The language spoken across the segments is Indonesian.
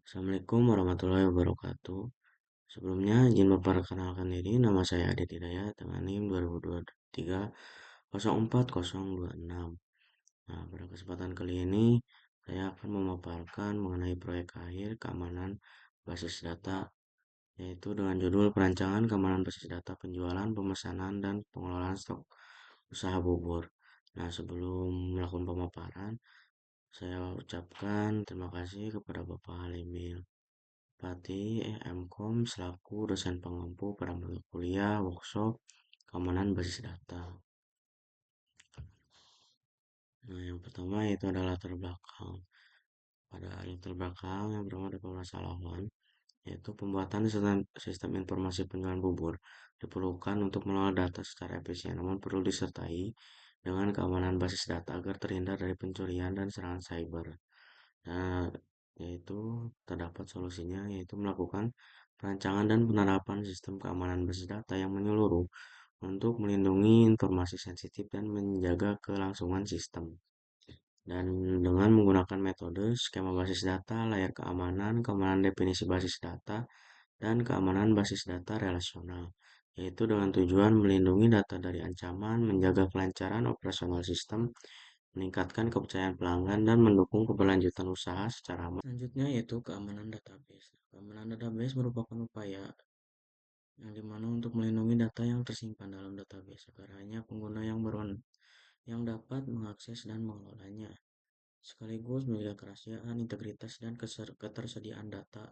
Assalamualaikum warahmatullahi wabarakatuh. Sebelumnya izin memperkenalkan diri, nama saya Adit Hidayat dengan NIM 2023 0404026. Nah, pada kesempatan kali ini saya akan memaparkan mengenai proyek akhir keamanan basis data, yaitu dengan judul Perancangan Keamanan Basis Data Penjualan, Pemesanan, dan Pengelolaan Stok Usaha Bubur. Nah, sebelum melakukan pemaparan, saya ucapkan terima kasih kepada Bapak Halimil Pati MKOM selaku dosen pengampu pada mata kuliah workshop keamanan basis data. Nah, yang pertama itu adalah latar belakang. Pada latar belakang yang pertama ada permasalahan, yaitu pembuatan sistem informasi penjualan bubur diperlukan untuk mengelola data secara efisien, namun perlu disertai dengan keamanan basis data agar terhindar dari pencurian dan serangan cyber. Nah, yaitu terdapat solusinya, yaitu melakukan perancangan dan penerapan sistem keamanan basis data yang menyeluruh untuk melindungi informasi sensitif dan menjaga kelangsungan sistem. Dan dengan menggunakan metode skema basis data, layar keamanan, keamanan definisi basis data, dan keamanan basis data relasional, yaitu dengan tujuan melindungi data dari ancaman, menjaga kelancaran operasional sistem, meningkatkan kepercayaan pelanggan, dan mendukung keberlanjutan usaha secara aman. Selanjutnya yaitu keamanan database. Keamanan database merupakan upaya yang dimana untuk melindungi data yang tersimpan dalam database agar hanya pengguna yang dapat mengakses dan mengelolanya, sekaligus menjaga kerahasiaan, integritas, dan ketersediaan data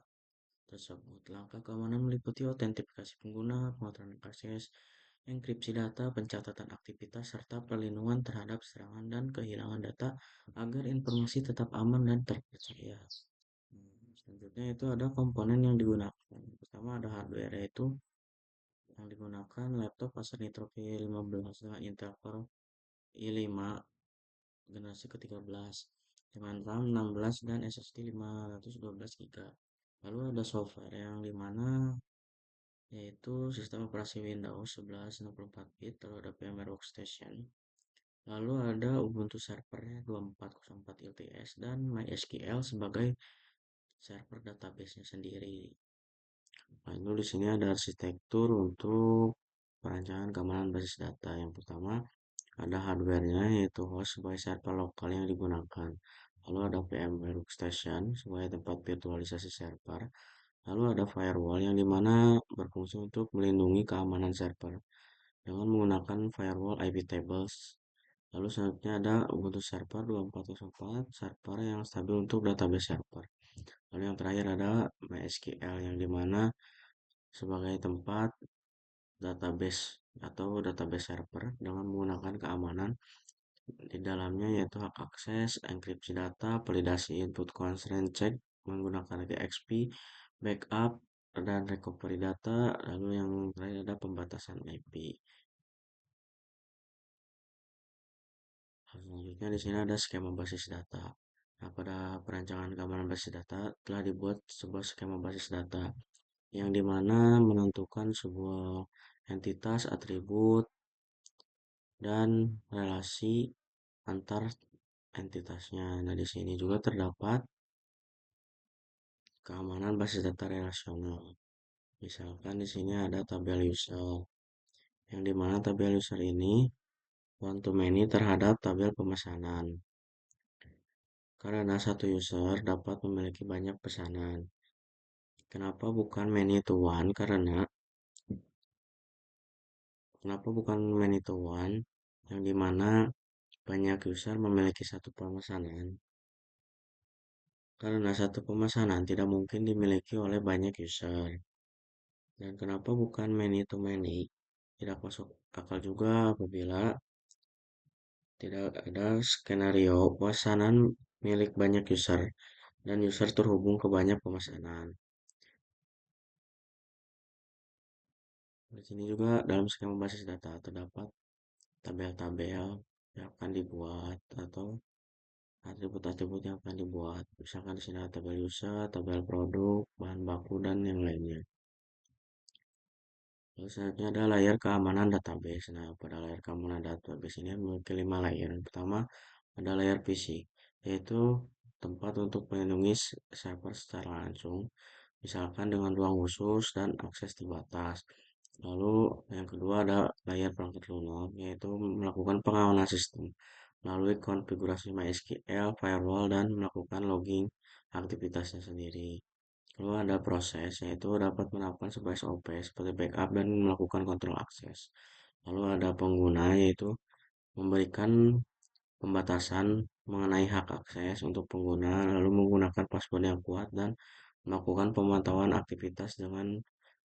tersebut. Langkah keamanan meliputi autentifikasi pengguna, pengaturan akses, enkripsi data, pencatatan aktivitas, serta perlindungan terhadap serangan dan kehilangan data agar informasi tetap aman dan terpercaya. Selanjutnya itu ada komponen yang digunakan. Pertama ada hardware, yaitu yang digunakan laptop Acer Nitro V15 dengan Intel Core i5 generasi ke-13 dengan RAM 16 dan SSD 512 GB. Lalu ada software yang dimana yaitu sistem operasi Windows 11 64 bit, lalu ada VMware Workstation, lalu ada Ubuntu Server 2404 LTS dan MySQL sebagai server database-nya sendiri. Lalu di sini ada arsitektur untuk perancangan keamanan basis data. Yang pertama ada hardware-nya, yaitu host sebagai server lokal yang digunakan. Lalu ada VMware Workstation sebagai tempat virtualisasi server. Lalu ada firewall yang dimana berfungsi untuk melindungi keamanan server dengan menggunakan firewall IP tables. Lalu selanjutnya ada Ubuntu Server 2404, server yang stabil untuk database server. Lalu yang terakhir ada MySQL yang dimana sebagai tempat database atau database server dengan menggunakan keamanan di dalamnya, yaitu hak akses, enkripsi data, validasi input constraint check menggunakan XP, backup, dan recovery data. Lalu yang terakhir ada pembatasan IP. Selanjutnya di sini ada skema basis data. Nah, pada perancangan keamanan basis data telah dibuat sebuah skema basis data yang dimana menentukan sebuah entitas, atribut, dan relasi antar entitasnya. Nah, di sini juga terdapat keamanan basis data relasional. Misalkan di sini ada tabel user, yang dimana tabel user ini one to many terhadap tabel pemesanan. Karena satu user dapat memiliki banyak pesanan. Kenapa bukan many to one? Kenapa bukan many to one? Yang dimana banyak user memiliki satu pemesanan. Karena satu pemesanan tidak mungkin dimiliki oleh banyak user. Dan kenapa bukan many to many? Tidak masuk akal juga apabila tidak ada skenario pemesanan milik banyak user dan user terhubung ke banyak pemesanan. Di sini juga dalam skema basis data terdapat tabel-tabel yang akan dibuat atau atribut-atribut yang akan dibuat. Misalkan di sini ada tabel user, tabel produk, bahan baku, dan yang lainnya. Lalu selanjutnya ada layar keamanan database. Nah, pada layar keamanan database ini memiliki 5 layar. Yang pertama ada layar fisik, yaitu tempat untuk melindungi server secara langsung, misalkan dengan ruang khusus dan akses terbatas. Lalu yang kedua ada layer perangkat lunak, yaitu melakukan pengawalan sistem melalui konfigurasi MySQL, firewall, dan melakukan logging aktivitasnya sendiri. Lalu ada proses, yaitu dapat menerapkan sebuah SOP seperti backup dan melakukan kontrol akses. Lalu ada pengguna, yaitu memberikan pembatasan mengenai hak akses untuk pengguna, lalu menggunakan password yang kuat dan melakukan pemantauan aktivitas dengan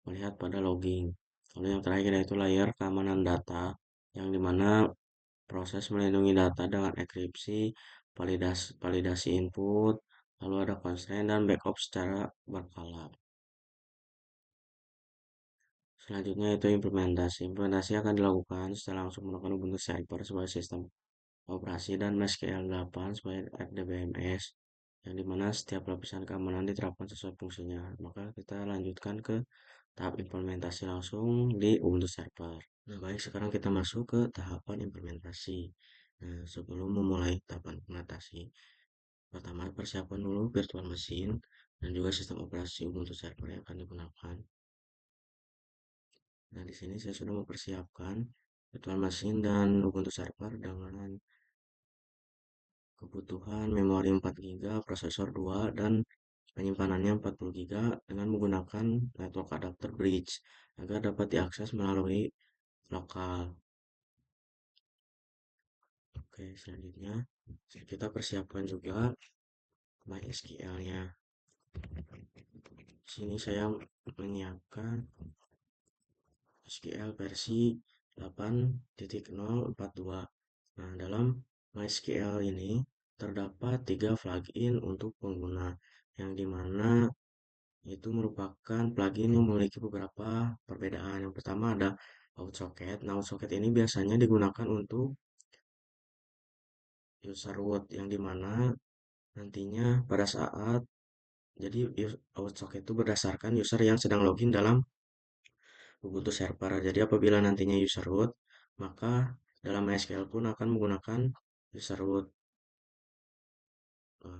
melihat pada logging. Lalu yang terakhir yaitu layer keamanan data, yang dimana proses melindungi data dengan enkripsi, validasi input, lalu ada constraint dan backup secara berkala. Selanjutnya itu implementasi. Implementasi akan dilakukan setelah langsung menggunakan Ubuntu Server sebagai sistem operasi dan MySQL 8 sebagai RDBMS, yang dimana setiap lapisan keamanan diterapkan sesuai fungsinya. Maka kita lanjutkan ke tahap implementasi langsung di Ubuntu Server. Nah, baik, sekarang kita masuk ke tahapan implementasi. Nah, sebelum memulai tahapan implementasi, pertama persiapkan dulu virtual machine dan juga sistem operasi Ubuntu Server yang akan digunakan. Nah, di sini saya sudah mempersiapkan virtual machine dan Ubuntu Server dengan kebutuhan memori 4 GB, prosesor 2, dan penyimpanannya 40 GB dengan menggunakan network adapter bridge agar dapat diakses melalui lokal. Oke, selanjutnya kita persiapkan juga MySQL-nya. Di sini saya menyiapkan SQL versi 8.042. Nah, dalam MySQL ini terdapat 3 plugin untuk pengguna, yang dimana itu merupakan plugin yang memiliki beberapa perbedaan. Yang pertama ada OutSocket. Nah, OutSocket ini biasanya digunakan untuk user root, yang dimana nantinya pada saat jadi OutSocket itu berdasarkan user yang sedang login dalam Ubuntu Server. Jadi apabila nantinya user root, maka dalam MySQL pun akan menggunakan user root.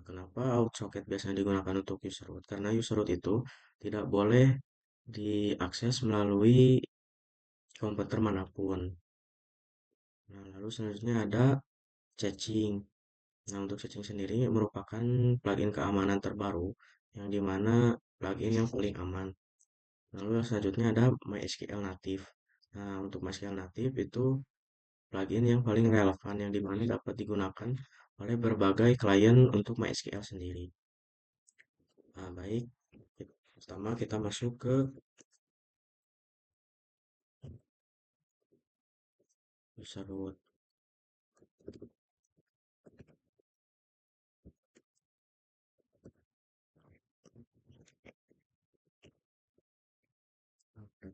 Kenapa OutSocket biasanya digunakan untuk user root? Karena user root itu tidak boleh diakses melalui komputer manapun. Nah, lalu selanjutnya ada caching. Nah, untuk caching sendiri merupakan plugin keamanan terbaru, yang dimana plugin yang paling aman. Lalu yang selanjutnya ada MySQL Native. Nah, untuk MySQL Native itu plugin yang paling relevan, yang dimana dapat digunakan oleh berbagai klien untuk MySQL sendiri. Nah, baik. Pertama kita masuk ke user root.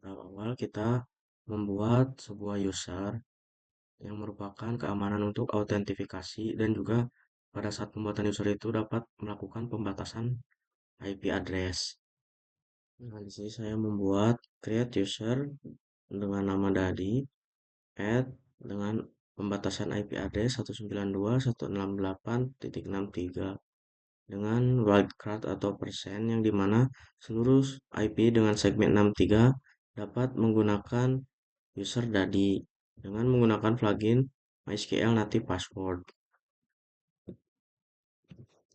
Tahap awal kita membuat sebuah user yang merupakan keamanan untuk autentifikasi, dan juga pada saat pembuatan user itu dapat melakukan pembatasan IP address. Nah, di sini saya membuat create user dengan nama Dadi, add dengan pembatasan IP address 192.168.63 dengan wildcard atau persen, yang dimana seluruh IP dengan segmen 63 dapat menggunakan user Dadi dengan menggunakan plugin MySQL Native Password.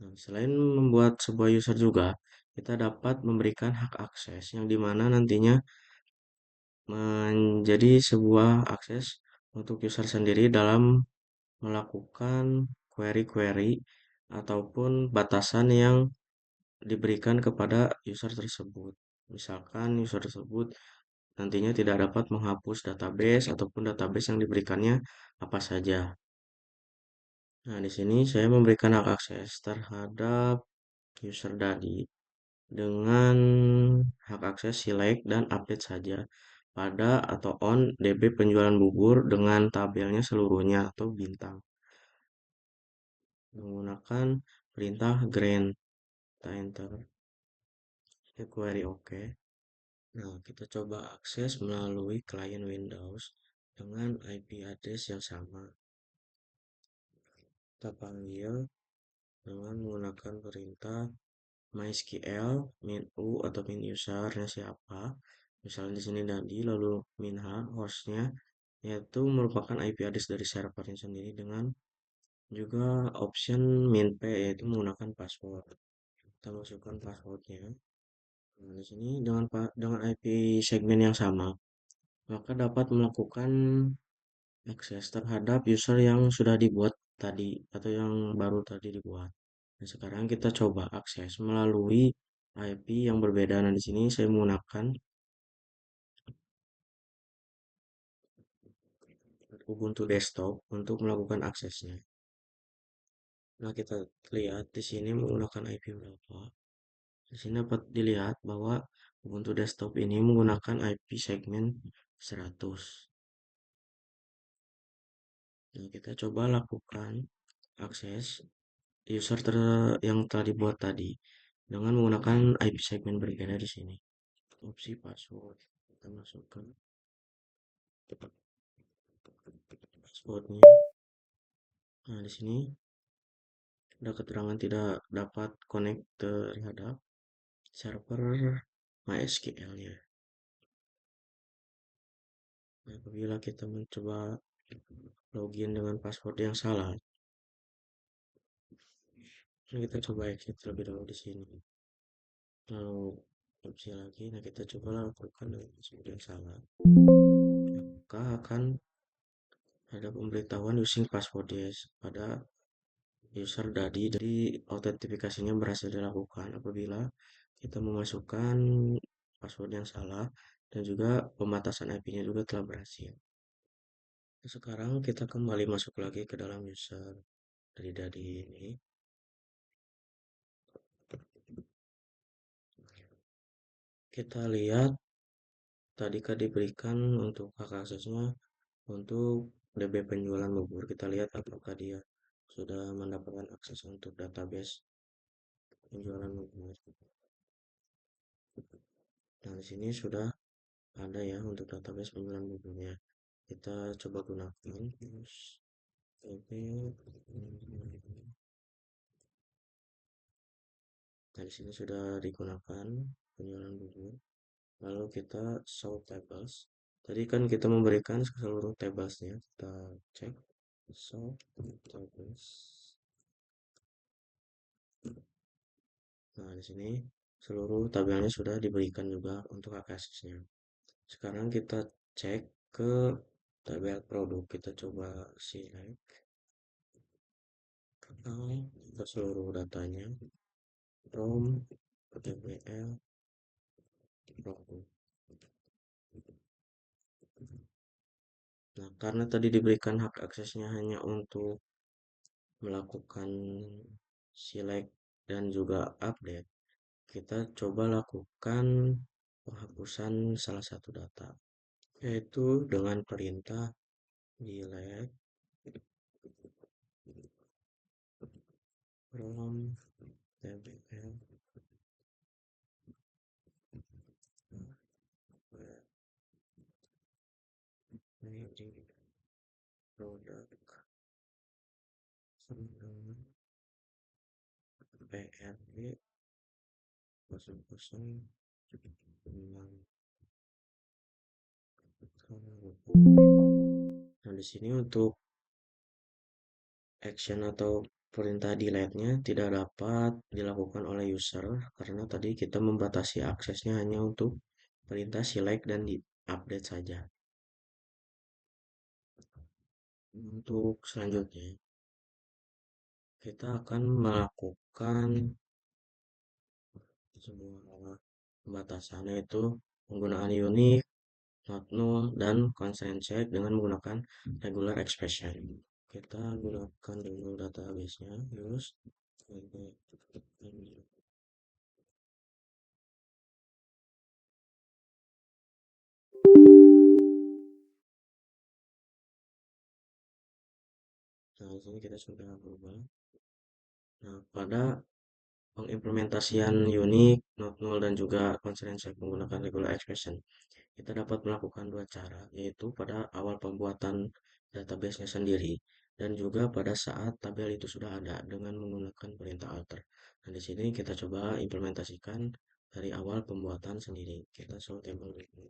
Nah, selain membuat sebuah user juga, kita dapat memberikan hak akses, yang dimana nantinya menjadi sebuah akses untuk user sendiri dalam melakukan query-query ataupun batasan yang diberikan kepada user tersebut. Misalkan user tersebut nantinya tidak dapat menghapus database ataupun database yang diberikannya apa saja. Nah, di sini saya memberikan hak akses terhadap user tadi dengan hak akses select dan update saja pada atau on DB penjualan bubur dengan tabelnya seluruhnya atau bintang menggunakan perintah grant. Kita enter query OK. Nah, kita coba akses melalui klien Windows dengan IP address yang sama. Kita panggil dengan menggunakan perintah MySQL min-u atau min usernya siapa. Misalnya di sini tadi, lalu minha hostnya, yaitu merupakan IP address dari servernya sendiri dengan juga option min-p yaitu menggunakan password. Kita masukkan passwordnya. Nah, di sini dengan IP segmen yang sama, maka dapat melakukan akses terhadap user yang sudah dibuat tadi atau yang baru tadi dibuat. Nah, sekarang kita coba akses melalui IP yang berbeda. Nah, di sini saya menggunakan Ubuntu desktop untuk melakukan aksesnya. Nah, kita lihat di sini menggunakan IP berapa. Di sini dapat dilihat bahwa Ubuntu desktop ini menggunakan IP segmen 100. Nah, kita coba lakukan akses yang telah dibuat tadi dengan menggunakan IP segmen berbeda di sini. Opsi password kita masukkan passwordnya. Nah, di sini ada keterangan tidak dapat connect terhadap server MySQL-nya. Nah, apabila kita mencoba login dengan password yang salah, nah kita coba exit terlebih dahulu di sini. Lalu opsi lagi, nah kita coba lakukan dengan password yang salah. Maka akan ada pemberitahuan using password yes pada user tadi. Jadi autentifikasinya berhasil dilakukan apabila kita memasukkan password yang salah dan juga pembatasan IP-nya juga telah berhasil. Nah, sekarang kita kembali masuk lagi ke dalam user dari tadi ini. Kita lihat tadi kan diberikan untuk hak aksesnya untuk DB penjualan bubur. Kita lihat apakah dia sudah mendapatkan akses untuk database penjualan bubur. Nah, di sini sudah ada ya untuk database penjualan bukunya. Kita coba gunakan terus nah, di sini sudah digunakan penjualan buku. Lalu kita show tables. Tadi kan kita memberikan seluruh tablesnya. Kita cek show tables. Nah, di sini seluruh tabelnya sudah diberikan juga untuk aksesnya. Sekarang kita cek ke tabel produk. Kita coba select ke seluruh datanya from DBL produk. Nah, karena tadi diberikan hak aksesnya hanya untuk melakukan select dan juga update, kita coba lakukan penghapusan salah satu data, yaitu dengan perintah delete from DBL produk PRB 00 Nah, di sini untuk action atau perintah delete-nya tidak dapat dilakukan oleh user karena tadi kita membatasi aksesnya hanya untuk perintah select dan di update saja. Untuk selanjutnya, kita akan melakukan sebuah pembatasan yaitu penggunaan unique, not null, dan constraint check dengan menggunakan regular expression. Kita gunakan dulu database-nya, use nah, di sini kita sudah berubah. Nah, pada pengimplementasian unique, not null, dan juga constraint check menggunakan regular expression, kita dapat melakukan dua cara, yaitu pada awal pembuatan database-nya sendiri. dan juga pada saat tabel itu sudah ada dengan menggunakan perintah alter. Nah, di sini kita coba implementasikan dari awal pembuatan sendiri. Kita show table dulu.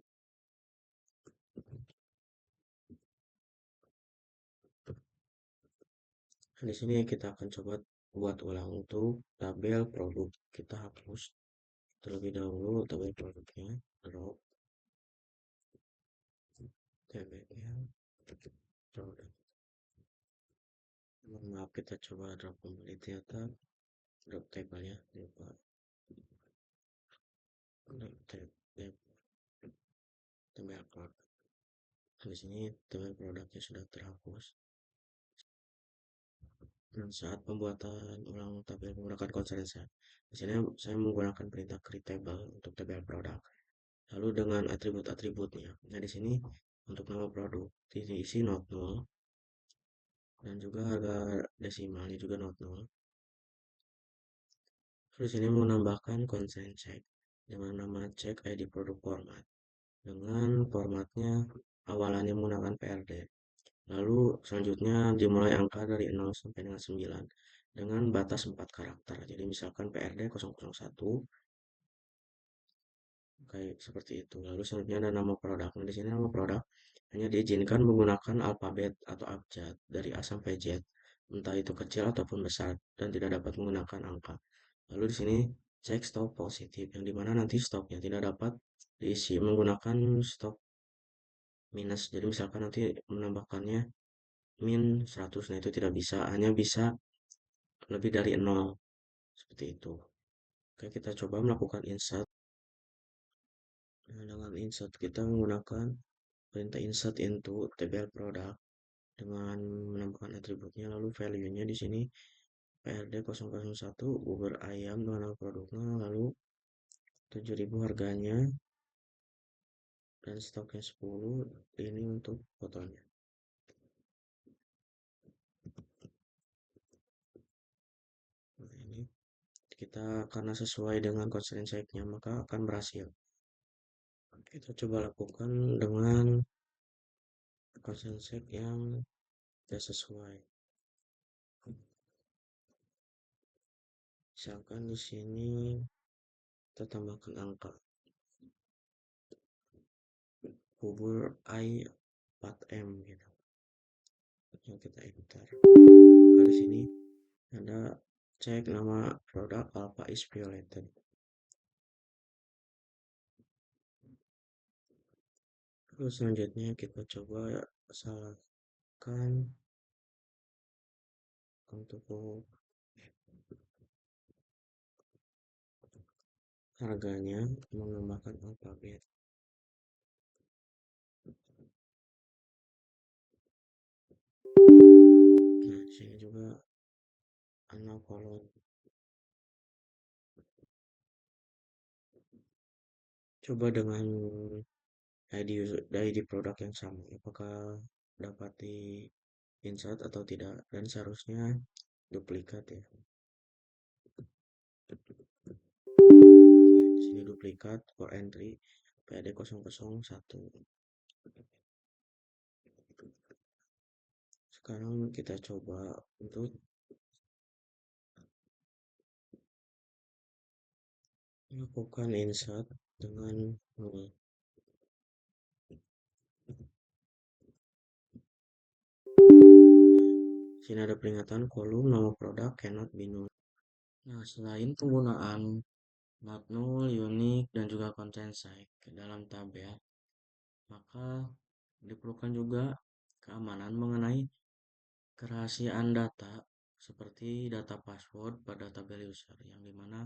Nah, di sini kita akan coba buat ulang untuk tabel produk. Kita hapus terlebih dahulu tabel produknya, drop tabelnya, produk. Maaf, kita coba drop kembali ternyata drop tabelnya lupa. Drop tabel produk. Nah, di sini tabel produknya sudah terhapus. Dan saat pembuatan ulang tabel menggunakan constraint set, di sini saya menggunakan perintah create table untuk tabel produk. Lalu dengan atribut-atributnya. Nah, di sini untuk nama produk diisi not null dan juga harga desimalnya juga not null. Terus ini menambahkan constraint check dengan nama check ID produk format. Dengan formatnya awalannya menggunakan PRD. Lalu selanjutnya dimulai angka dari 0 sampai dengan 9 dengan batas 4 karakter. Jadi misalkan PRD 001 kayak seperti itu. Lalu selanjutnya ada nama produk. Nah, di sini nama produk hanya diizinkan menggunakan alfabet atau abjad dari A sampai Z, entah itu kecil ataupun besar dan tidak dapat menggunakan angka. Lalu di sini cek stop positif yang dimana nanti stopnya tidak dapat diisi menggunakan stop minus. Jadi misalkan nanti menambahkannya min 100, nah itu tidak bisa, hanya bisa lebih dari 0 seperti itu. Oke, kita coba melakukan insert. Nah, dengan insert kita menggunakan perintah insert into table product dengan menambahkan atributnya, lalu value-nya di sini PRD 001 bubur ayam dengan nama produknya, lalu 7.000 harganya dan stoknya 10. Ini untuk fotonya. Nah, ini kita karena sesuai dengan constraint type-nya maka akan berhasil. Kita coba lakukan dengan constraint type yang tidak sesuai. Misalkan di sini kita tambahkan angka bubur ai 4M gitu. Yang kita enter. Nah, di sini ada cek nama produk alpha is violated. Terus selanjutnya kita coba salahkan untuk harganya menggunakan alfabet. Nah, di sini juga kolon. Coba dengan ID produk yang sama, apakah dapat di insert atau tidak, dan seharusnya duplikat ya. Di sini duplikat for entry PD 001. Sekarang kita coba untuk melakukan insert dengan sini ada peringatan kolom nama produk cannot be null. Nah, selain penggunaan not null, unique, dan juga content type ke dalam tabel, maka diperlukan juga keamanan mengenai kerahasiaan data seperti data password pada tabel user yang dimana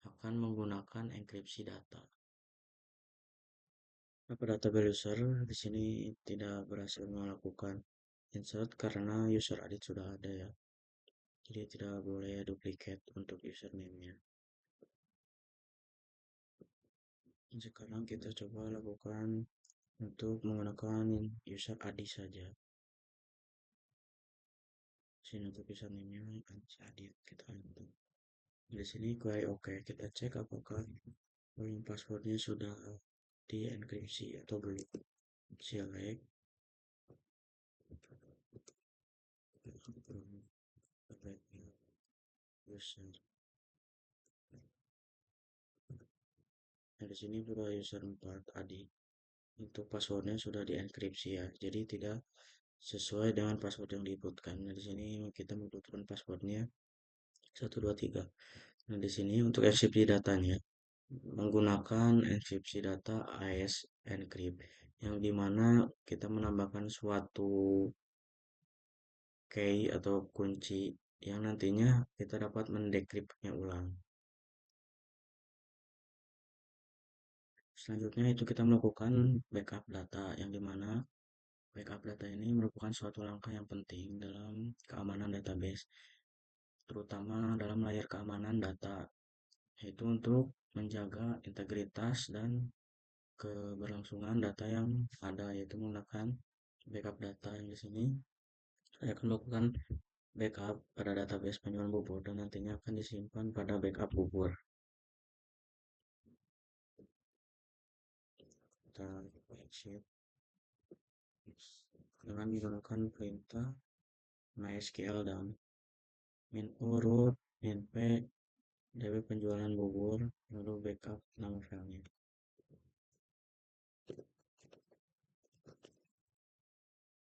akan menggunakan enkripsi data. Pada tabel user di sini tidak berhasil melakukan insert karena user edit sudah ada ya. Jadi tidak boleh duplicate untuk username-nya. Sekarang kita coba lakukan untuk menggunakan user ID saja. Sini untuk username-nya edit kita enter. Di sini query oke, kita cek apakah passwordnya sudah dienkripsi atau belum. Select user. Nah, di sini sudah user 4 tadi. Untuk passwordnya sudah dienkripsi ya. Jadi tidak sesuai dengan password yang diinputkan. Nah, di sini kita membutuhkan passwordnya 123. Nah, di sini untuk enkripsi datanya menggunakan enkripsi data AES encrypt yang dimana kita menambahkan suatu key atau kunci yang nantinya kita dapat mendekripsinya ulang. Selanjutnya itu kita melakukan backup data yang dimana backup data ini merupakan suatu langkah yang penting dalam keamanan database, terutama dalam layar keamanan data, yaitu untuk menjaga integritas dan keberlangsungan data yang ada, yaitu menggunakan backup data yang di sini saya akan melakukan backup pada database penjualan bubur dan nantinya akan disimpan pada backup bubur. Kita exit dengan menggunakan perintah MySQL dan min root min p db penjualan bubur lalu backup nama filenya.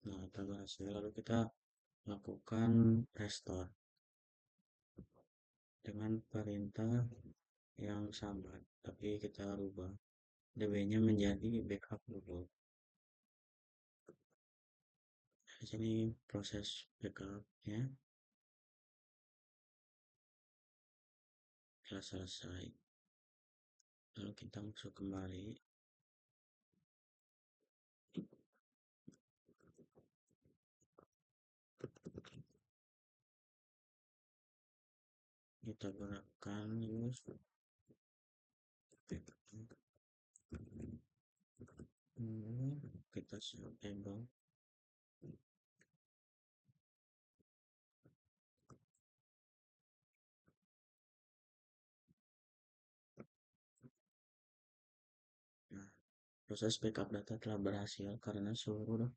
Nah, kita berhasil lalu kita lakukan restore dengan perintah yang sama tapi kita rubah db-nya menjadi backup bubur. Di sini proses backupnya telah selesai. Lalu kita masuk kembali. Kita gunakan use kita enable. Nah, proses backup data telah berhasil karena seluruh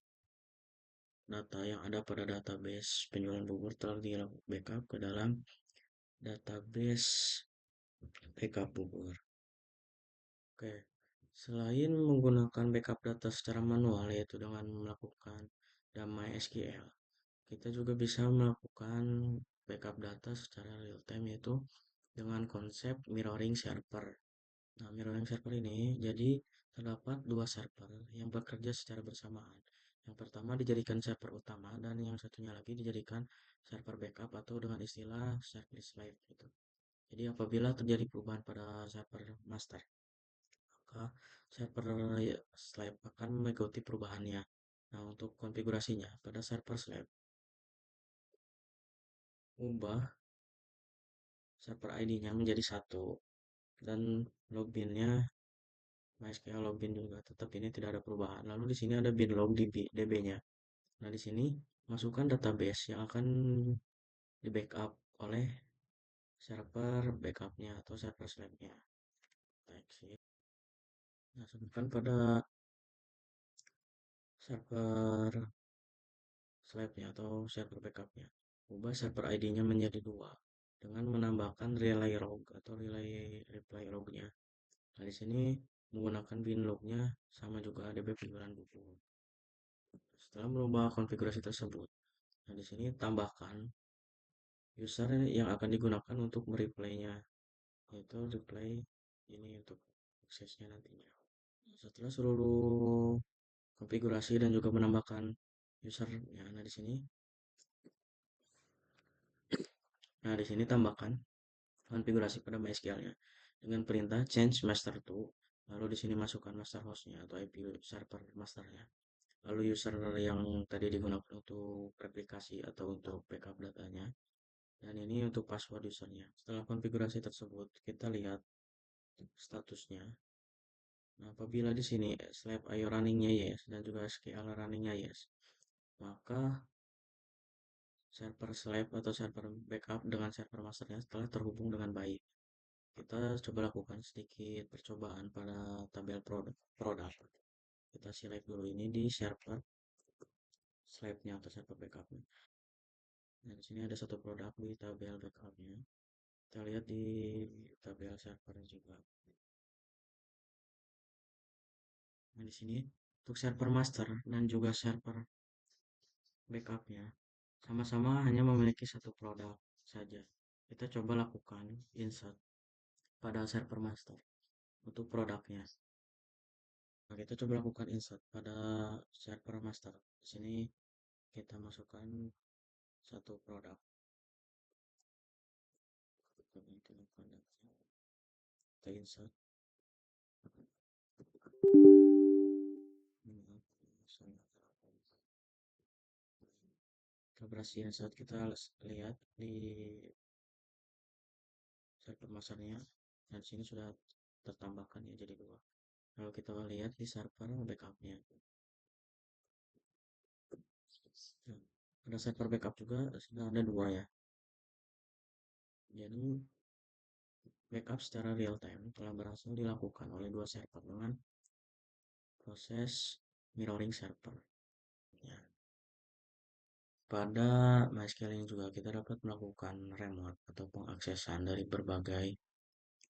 data yang ada pada database penjualan bubur telah di backup ke dalam database backup bubur. Oke, selain menggunakan backup data secara manual yaitu dengan melakukan damai SQL, kita juga bisa melakukan backup data secara real time yaitu dengan konsep mirroring server. Nah, mirroring server ini jadi terdapat dua server yang bekerja secara bersamaan. Yang pertama dijadikan server utama dan yang satunya lagi dijadikan server backup atau dengan istilah service slave gitu. Jadi apabila terjadi perubahan pada server master, maka server slave akan mengikuti perubahannya. Nah, untuk konfigurasinya pada server slave, ubah server ID-nya menjadi satu dan loginnya MySQL login juga, tetap ini tidak ada perubahan. Lalu di sini ada binlog DB-nya. Nah, di sini masukkan database yang akan di backup oleh server backupnya atau server slave-nya. Exit. Nah, sebutkan pada server slave-nya atau server backupnya. Ubah server ID-nya menjadi 2 dengan menambahkan relay log atau relay reply log-nya. Nah, di sini menggunakan binlog-nya sama juga DB penjualan buku. Setelah merubah konfigurasi tersebut, nah di sini tambahkan user yang akan digunakan untuk mereplaynya, yaitu replay ini untuk aksesnya nantinya. Setelah seluruh konfigurasi dan juga menambahkan usernya, nah di sini tambahkan konfigurasi pada MySQL-nya dengan perintah change master to, lalu di sini masukkan master hostnya atau IP server masternya, lalu user yang tadi digunakan untuk replikasi atau untuk backup datanya, dan ini untuk password usernya. Setelah konfigurasi tersebut, kita lihat statusnya. Nah, apabila di sini slab IO running-nya yes dan juga SQL running-nya yes, maka server slab atau server backup dengan server masternya telah terhubung dengan baik. Kita coba lakukan sedikit percobaan pada tabel produk. Kita select dulu ini di server slab-nya atau server backup-nya. Nah, di sini ada satu produk di tabel backupnya. Kita lihat di tabel server juga. Nah, di sini untuk server master dan juga server backupnya sama-sama hanya memiliki satu produk saja. Kita coba lakukan insert pada server master untuk produknya. Nah, kita coba lakukan insert pada server master. Di sini kita masukkan satu produk. Kita insert. Kita berhasil insert. Kita lihat di server masternya. Dan sini sudah tertambahkan ya jadi dua. Kalau kita lihat di server backupnya. Nah, pada server backup juga sudah ada dua ya. Jadi backup secara real time telah berhasil dilakukan oleh dua server dengan proses mirroring server. Ya. Pada MySQL ini juga kita dapat melakukan remote atau pengaksesan dari berbagai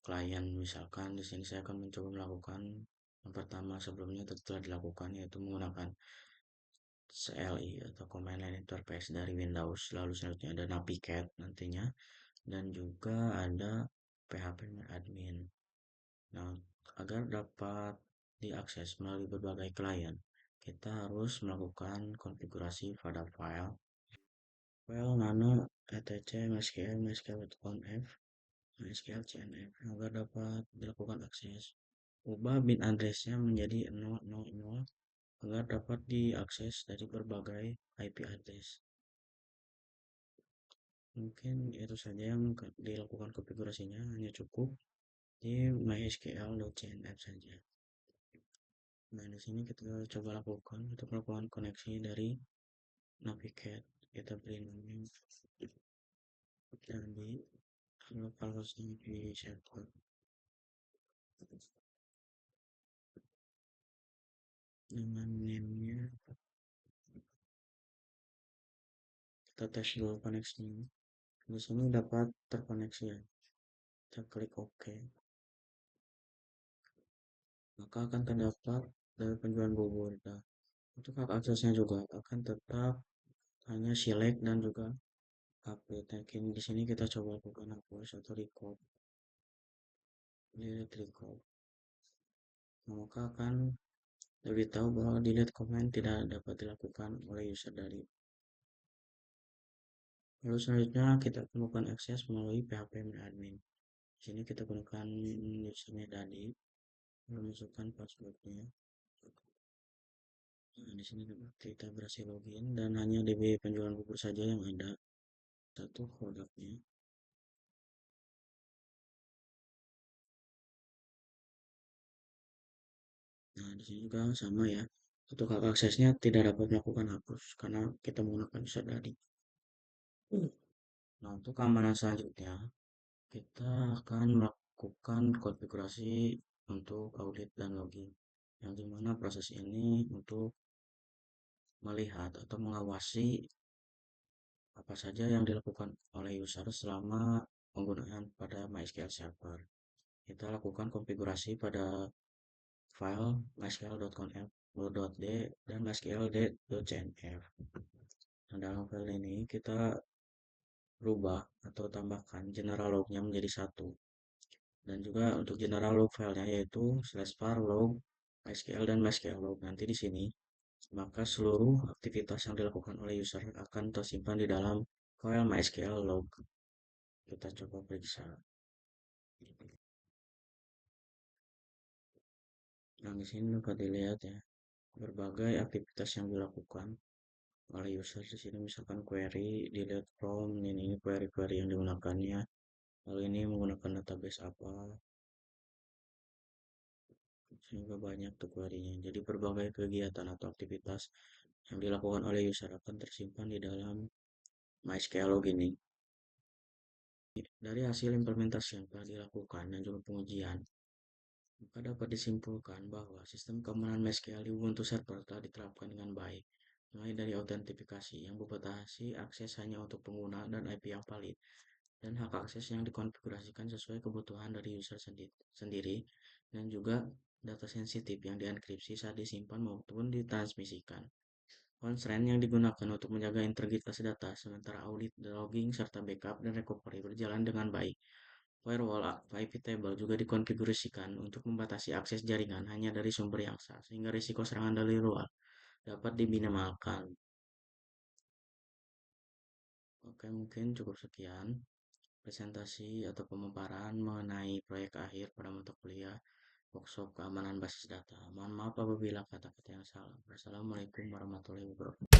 klien. Misalkan di sini saya akan mencoba melakukan yang pertama sebelumnya telah dilakukan yaitu menggunakan CLI atau Command Line Interface dari Windows. Lalu selanjutnya ada NaviCat nantinya dan juga ada PHP admin. Nah, agar dapat diakses melalui berbagai klien, kita harus melakukan konfigurasi pada nano etc mysql mysql.conf mysql cnf agar dapat dilakukan akses. Ubah bin addressnya menjadi 000 agar dapat diakses dari berbagai IP address. Mungkin itu saja yang dilakukan konfigurasinya, hanya cukup di mysql.cnf saja. Nah, di sini kita coba lakukan untuk melakukan koneksi dari Navicat. Kita beri namanya jadi localhost di server dengan name-nya. Kita tes dulu koneksinya. Di sini dapat terkoneksi ya. Kita klik OK. Maka akan terdapat dari penjualan bubur. Nah, untuk hak aksesnya juga akan tetap hanya select dan juga update. Nah, di sini kita coba lakukan hapus atau record. Delete record. Nah, maka akan lebih tahu bahwa delete comment tidak dapat dilakukan oleh user dari. Lalu selanjutnya kita temukan akses melalui PHP admin. Di sini kita gunakan usernya tadi, lalu masukkan passwordnya. Nah, di sini kita berhasil login dan hanya DB penjualan bubur saja yang ada satu produknya. Nah, di sini juga sama ya. Untuk hak aksesnya tidak dapat melakukan hapus karena kita menggunakan user tadi. Nah, untuk keamanan selanjutnya, kita akan melakukan konfigurasi untuk audit dan login, yang dimana proses ini untuk melihat atau mengawasi apa saja yang dilakukan oleh user selama penggunaan pada MySQL Server. Kita lakukan konfigurasi pada file mysql.conf.d dan mysql.cnf. Nah, dalam file ini kita rubah atau tambahkan general lognya menjadi satu. Dan juga untuk general log filenya yaitu /var log MySQL dan MySQL log. Nanti di sini maka seluruh aktivitas yang dilakukan oleh user akan tersimpan di dalam file MySQL log. Kita coba periksa. Nah, di sini dapat dilihat ya berbagai aktivitas yang dilakukan oleh user di sini, misalkan query, delete from, ini query-query yang digunakannya. Lalu ini menggunakan database apa, sehingga banyak tuh query-nya. Jadi berbagai kegiatan atau aktivitas yang dilakukan oleh user akan tersimpan di dalam MySQL log ini. Dari hasil implementasi yang telah dilakukan dan juga pengujian, maka dapat disimpulkan bahwa sistem keamanan MySQL di Ubuntu Server telah diterapkan dengan baik mulai dari autentifikasi yang membatasi akses hanya untuk pengguna dan IP yang valid, dan hak akses yang dikonfigurasikan sesuai kebutuhan dari user sendiri, dan juga data sensitif yang dienkripsi saat disimpan maupun ditransmisikan. Constraint yang digunakan untuk menjaga integritas data, sementara audit, logging, serta backup dan recovery berjalan dengan baik. Firewall IP table juga dikonfigurasikan untuk membatasi akses jaringan hanya dari sumber yang sah, sehingga risiko serangan dari luar dapat diminimalkan. Oke, mungkin cukup sekian presentasi atau pemaparan mengenai proyek akhir pada mata kuliah workshop keamanan basis data. Mohon maaf apabila kata-kata yang salah. Wassalamualaikum warahmatullahi wabarakatuh.